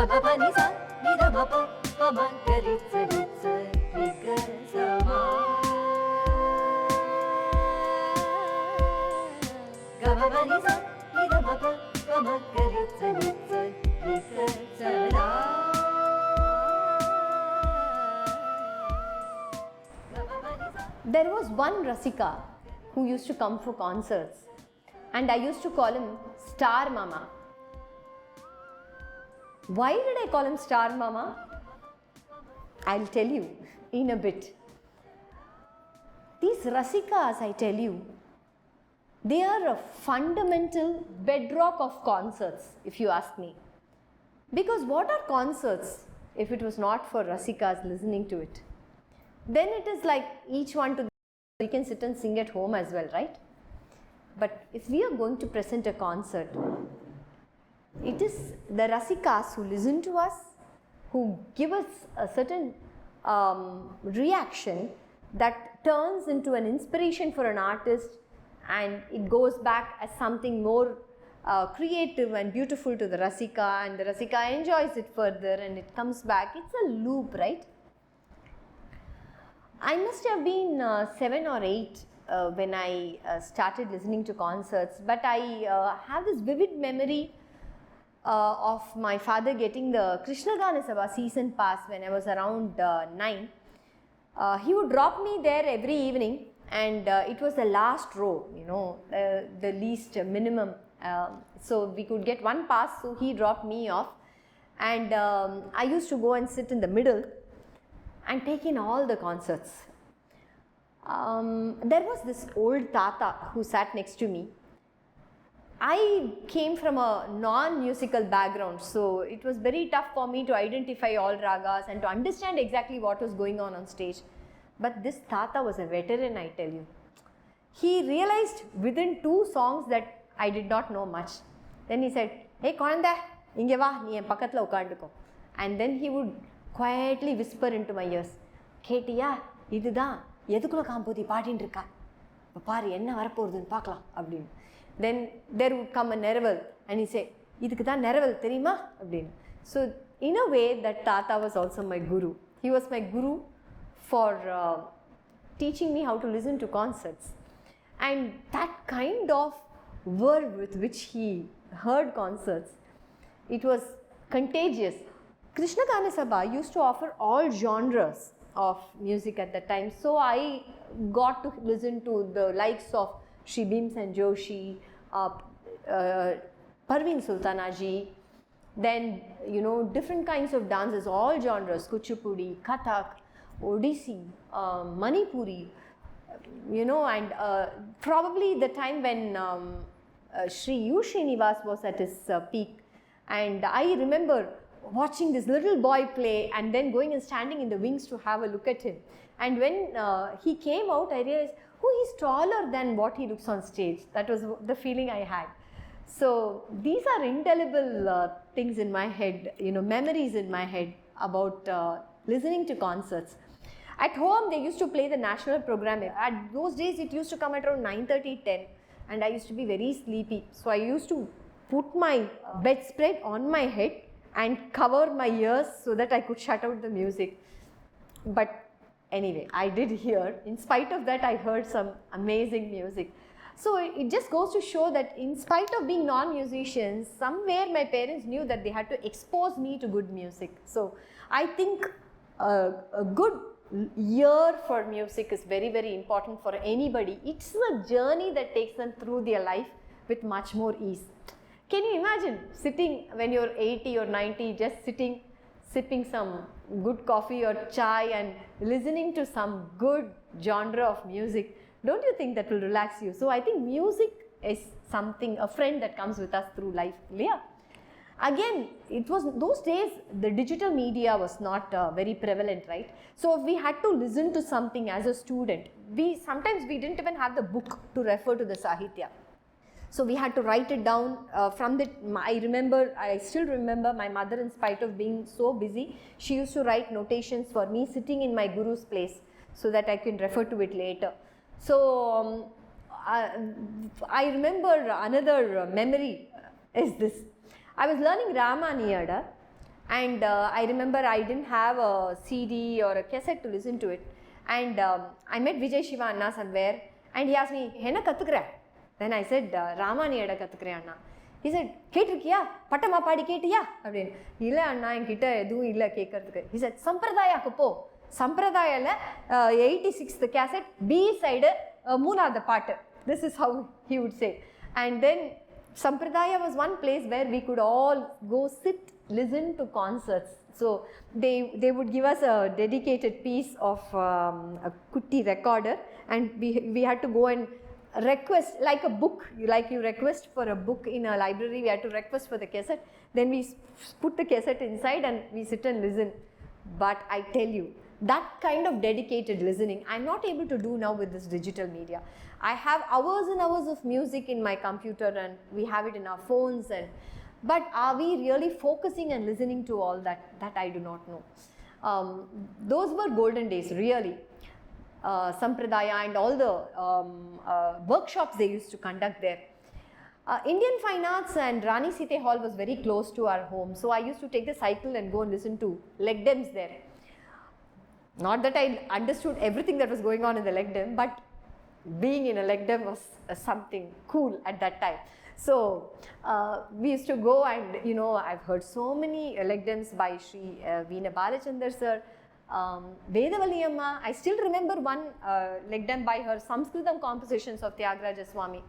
There was one Rasika who used to come for concerts, and I used to call him Star Mama. Why did I call him Star Mama? I'll tell you in a bit. These Rasikas, I tell you, they are a fundamental bedrock of concerts, if you ask me. Because what are concerts if it was not for Rasikas listening to it? Then it is like each one to we can sit and sing at home as well, right? But if we are going to present a concert, it is the Rasikas who listen to us, who give us a certain reaction that turns into an inspiration for an artist, and it goes back as something more creative and beautiful to the Rasika, and the Rasika enjoys it further and it comes back. It's a loop, right? I must have been 7 or 8 when I started listening to concerts, but I have this vivid memory of my father getting the Krishna Gana Sabha season pass when I was around 9. He would drop me there every evening, and it was the last row, you know, the least minimum. So we could get one pass, so he dropped me off, and I used to go and sit in the middle and take in all the concerts. There was this old Tata who sat next to me. I came from a non-musical background, so it was very tough for me to identify all ragas and to understand exactly what was going on stage. But this Tata was a veteran, I tell you. He realized within 2 songs that I did not know much. Then he said, "Hey, Konanda, inge va, nee en pakkathula ukanduko." And then he would quietly whisper into my ears, "Ketiya, idudha edukula kampodi paadindu irukka. Paari enna varaporudhu paakalam." Appdinu. Then there would come a Neraval and he say, "Idukku da Neraval theriyuma?" Appdinu. So in a way, that Tata was also my guru. He was my guru for teaching me how to listen to concerts. And that kind of verve with which he heard concerts, it was contagious. Krishna Gana Sabha used to offer all genres of music at that time. So I got to listen to the likes of Shri Bhimsen Joshi, Parveen Sultana ji, then, you know, different kinds of dances, all genres, Kuchipudi, Kathak, Odissi, Manipuri, you know, and probably the time when Shri U. Srinivas was at his peak. And I remember watching this little boy play and then going and standing in the wings to have a look at him. And when he came out, I realized, oh, he's taller than what he looks on stage. That was the feeling I had. So these are indelible things in my head, you know, memories in my head about listening to concerts. At home, they used to play the national program. At those days, it used to come at around 9:30, 10, and I used to be very sleepy. So I used to put my bedspread on my head and cover my ears so that I could shut out the music. But anyway, I did hear. In spite of that, I heard some amazing music. So it just goes to show that in spite of being non-musicians, somewhere my parents knew that they had to expose me to good music. So I think a good ear for music is very, very important for anybody. It's a journey that takes them through their life with much more ease. Can you imagine sitting when you're 80 or 90, just sitting, sipping some good coffee or chai and listening to some good genre of music? Don't you think that will relax you? So I think music is something, a friend that comes with us through life. Yeah. Again, it was those days the digital media was not very prevalent, right? So we had to listen to something as a student. Sometimes we didn't even have the book to refer to the Sahitya. So we had to write it down from the, I still remember my mother, in spite of being so busy, she used to write notations for me sitting in my guru's place so that I can refer to it later. So I remember another memory is this. I was learning Ramaniyada, And I remember I didn't have a CD or a cassette to listen to it. And I met Vijay Shiva Anna somewhere and he asked me, "Henna kathukra?" Then I said, "Ramaniyada kathukra Anna." He said, "Ketirkiya? Patama paadi ketiya?" Abdin. Illa Anna enkitta edhu illa kekkuradhukku. He said, "Sampradayakku po." Sampradayala 86th cassette B side moonada paattu. This is how he would say. And then Sampradaya was one place where we could all go sit, listen to concerts. So they would give us a dedicated piece of a kutti recorder, and we had to go and request, like a book, like you request for a book in a library, we had to request for the cassette. Then we put the cassette inside and we sit and listen. But I tell you, that kind of dedicated listening, I'm not able to do now with this digital media. I have hours and hours of music in my computer and we have it in our phones, but are we really focusing and listening to all that? That I do not know. Those were golden days, really. Sampradaya and all the workshops they used to conduct there. Indian Fine Arts and Rani Site Hall was very close to our home, so I used to take the cycle and go and listen to legdems there. Not that I understood everything that was going on in the legdem, but being in a legdem was something cool at that time. So we used to go, and you know, I've heard so many legdems by Sri Veena Balachandar sir, Vedavalli Amma. I still remember one legdem by her, Sanskritam compositions of Tyagaraja Swami.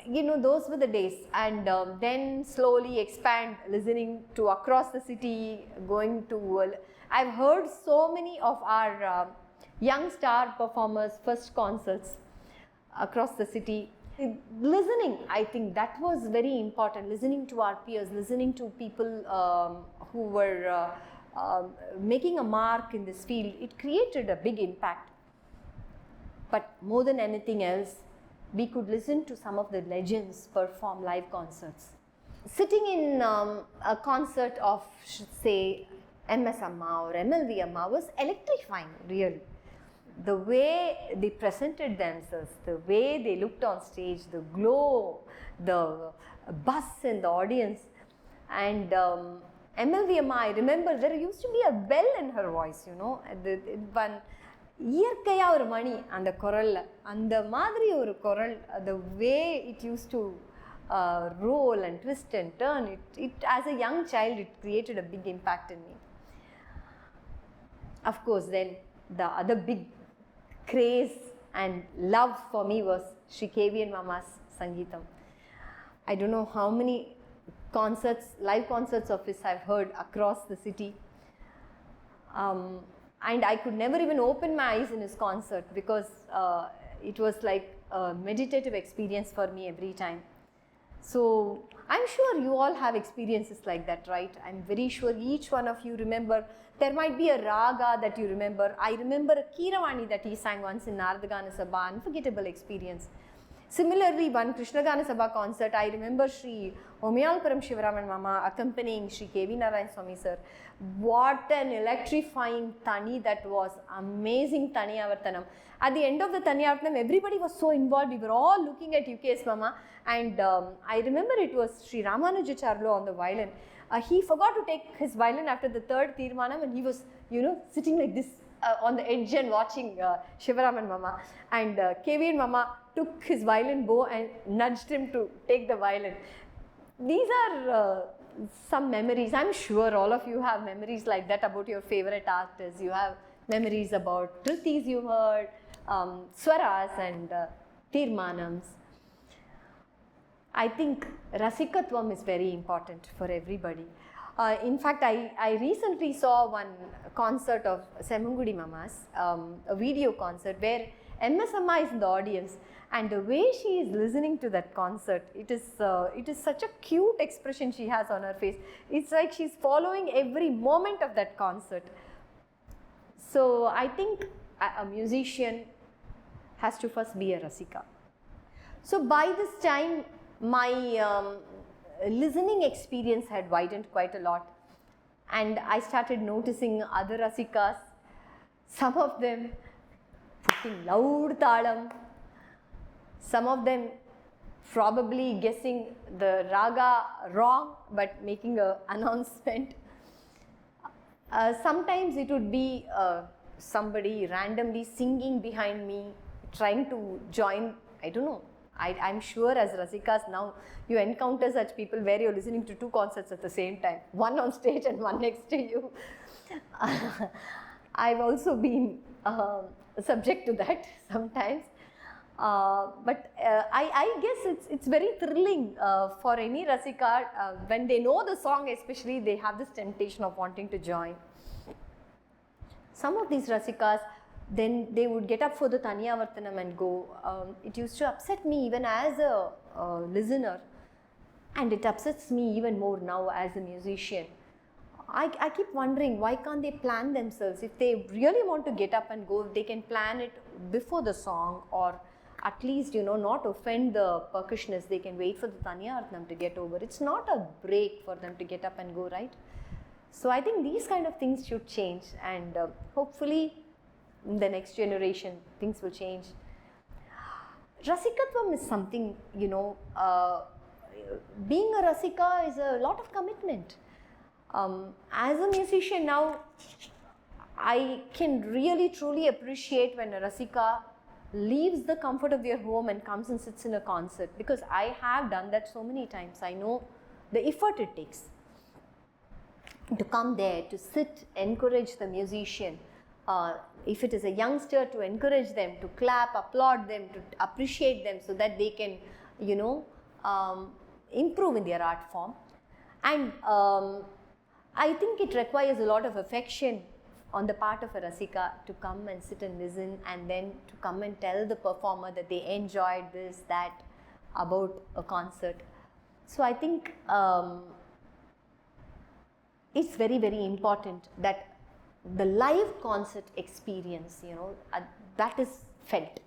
You know, those were the days. And then slowly expand, listening to across the city, going to I've heard so many of our young star performers' first concerts across the city. Listening, I think that was very important. Listening to our peers, listening to people who were making a mark in this field, it created a big impact. But more than anything else, we could listen to some of the legends perform live concerts. Sitting in a concert of, say, MS Amma or MLV Amma was electrifying, really. The way they presented themselves, the way they looked on stage, the glow, the buzz in the audience. And MLV Amma, I remember there used to be a bell in her voice, you know. One இயற்கையா ஒரு மணி அந்த குரல்ல, அந்த மாதிரி ஒரு குரல், the way it used to roll and twist and turn, it as a young child it created a big impact in me. Of course, then the other big craze and love for me was Sri KVN Mama's Sangeetam. I don't know how many concerts, live concerts of his I've heard across the city. And I could never even open my eyes in his concert because it was like a meditative experience for me every time. So I'm sure you all have experiences like that, right? I'm very sure each one of you remember. There might be a raga that you remember. I remember a Kiravani that he sang once in Nardagana Sabha, unforgettable experience. Similarly, one Krishna Gana Sabha concert, I remember Sri Omiyalpuram Shivaraman Mama accompanying Sri K.V. Narayan Swami sir. What an electrifying Tani that was, amazing Tani Avartanam. At the end of the Tani Avartanam, everybody was so involved, we were all looking at UKS Mama, and I remember it was Sri Ramanujacharlo on the violin. He forgot to take his violin after the third Tirmanam, and he was, you know, sitting like this on the edge and watching Shivaraman Mama, and KVN Mama took his violin bow and nudged him to take the violin. These are some memories. I'm sure all of you have memories like that about your favorite artists. You have memories about Trithis you heard, Swaras and Tirmanams. I think Rasikatvam is very important for everybody. In fact, I recently saw one concert of Semungudi Mama's, a video concert where MS Amma is in the audience, and the way she is listening to that concert, it is such a cute expression she has on her face. It's like she's following every moment of that concert. So I think a musician has to first be a Rasika. So by this time, my listening experience had widened quite a lot, and I started noticing other Rasikas, some of them putting loud talam, some of them probably guessing the raga wrong but making an announcement. Sometimes it would be somebody randomly singing behind me, trying to join, I don't know. I'm sure as Rasikas now you encounter such people where you're listening to two concerts at the same time, one on stage and one next to you. I've also been subject to that sometimes. But I guess it's very thrilling for any Rasika. When they know the song especially, they have this temptation of wanting to join. Some of these Rasikas, then they would get up for the Taniyavartanam and go. It used to upset me even as a listener, and it upsets me even more now as a musician. I keep wondering, why can't they plan themselves? If they really want to get up and go, they can plan it before the song, or at least, not offend the percussionists. They can wait for the Taniyavartanam to get over. It's not a break for them to get up and go, right? So I think these kind of things should change, and hopefully in the next generation things will change. Rasikatvam is something, being a Rasika is a lot of commitment. As a musician now, I can really truly appreciate when a Rasika leaves the comfort of their home and comes and sits in a concert, because I have done that so many times. I know the effort it takes to come there, to sit, encourage the musician. If it is a youngster, to encourage them, to clap, applaud them, to appreciate them so that they can, improve in their art form. And I think it requires a lot of affection on the part of a Rasika to come and sit and listen, and then to come and tell the performer that they enjoyed this, that, about a concert. So I think it's very, very important that the live concert experience, that is felt.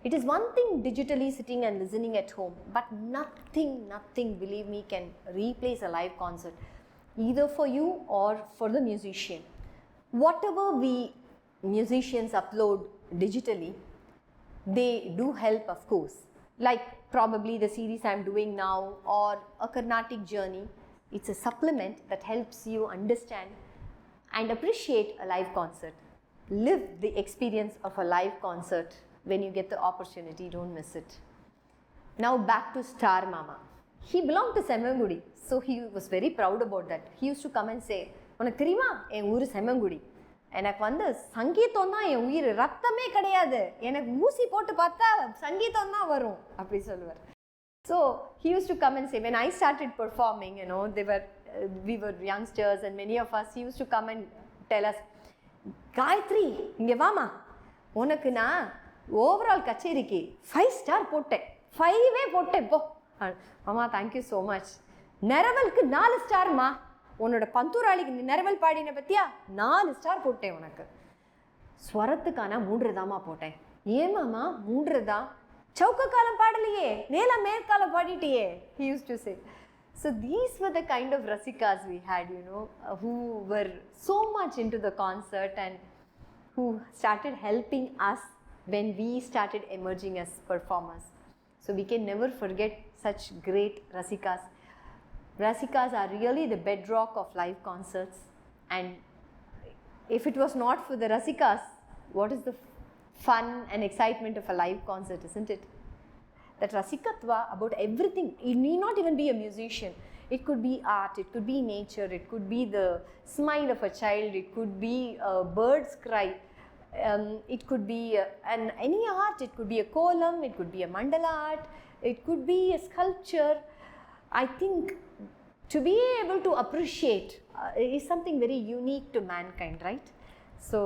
It is one thing digitally sitting and listening at home, but nothing, believe me, can replace a live concert, either for you or for the musician. Whatever we musicians upload digitally, they do help, of course. Like probably the series I'm doing now, or a Carnatic journey. It's a supplement that helps you understand and appreciate a live concert. Live the experience of a live concert when you get the opportunity, don't miss it. Now back to Star Mama. He belonged to Semmangudi, so he was very proud about that. He used to come and say, "Unak theriyuma, en ooru Semmangudi. எனக்கு வந்து சங்கீதம் தான் என் உயிர், ரத்தமே கிடையாது, எனக்கு ஊசி போட்டு பார்த்தா சங்கீதம் தான் வரும்" அப்படி சொல்லுவார். So he used to come and say, when I started performing, we were youngsters and many of us, he used to come and tell us, "Gayathri, இங்கே வாமா, உனக்கு நான் ஓவரால் கச்சேரிக்கு 5 ஸ்டார் போட்டேன், 5 போட்டேன் போ." "மாமா, தேங்க்யூ ஸோ மச். நெரவலுக்கு 4 ஸ்டார்மா, உன்னோட பந்தூராளிக்கு நெரவல் பாடின பற்றியா, 4 ஸ்டார் போட்டேன் உனக்கு. ஸ்வரத்துக்கான 3 தாமா போட்டேன்." "ஏன் மாமா 3 தான்? சவுக்க காலம் பாடலையே, நேல மேற்காலம் பாடிட்டியே," he used to say. So these were the kind of Rasikas we had, who were so much into the concert and who started helping us when we started emerging as performers. So we can never forget such great Rasikas. Rasikas are really the bedrock of live concerts, and if it was not for the Rasikas, what is the fun and excitement of a live concert, isn't it? That Rasikatva about everything. It need not even be a musician. It could be art, it could be nature, it could be the smile of a child, it could be a bird's cry, it could be any art, it could be a kolam, it could be a mandala art, it could be a sculpture. I think to be able to appreciate is something very unique to mankind, right? So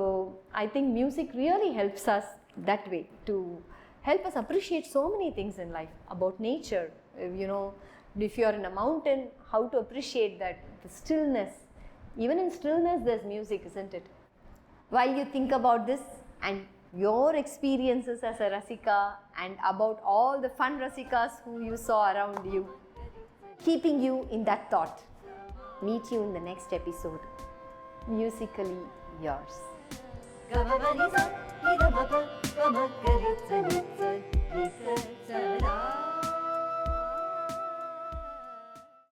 I think music really helps us that way, to help us appreciate so many things in life, about nature. If you are in a mountain, how to appreciate that, the stillness. Even in stillness there's music, isn't it? While you think about this and your experiences as a Rasika, and about all the fun Rasikas who you saw around you, keeping you in that thought, meet you in the next episode. Musically yours. Gama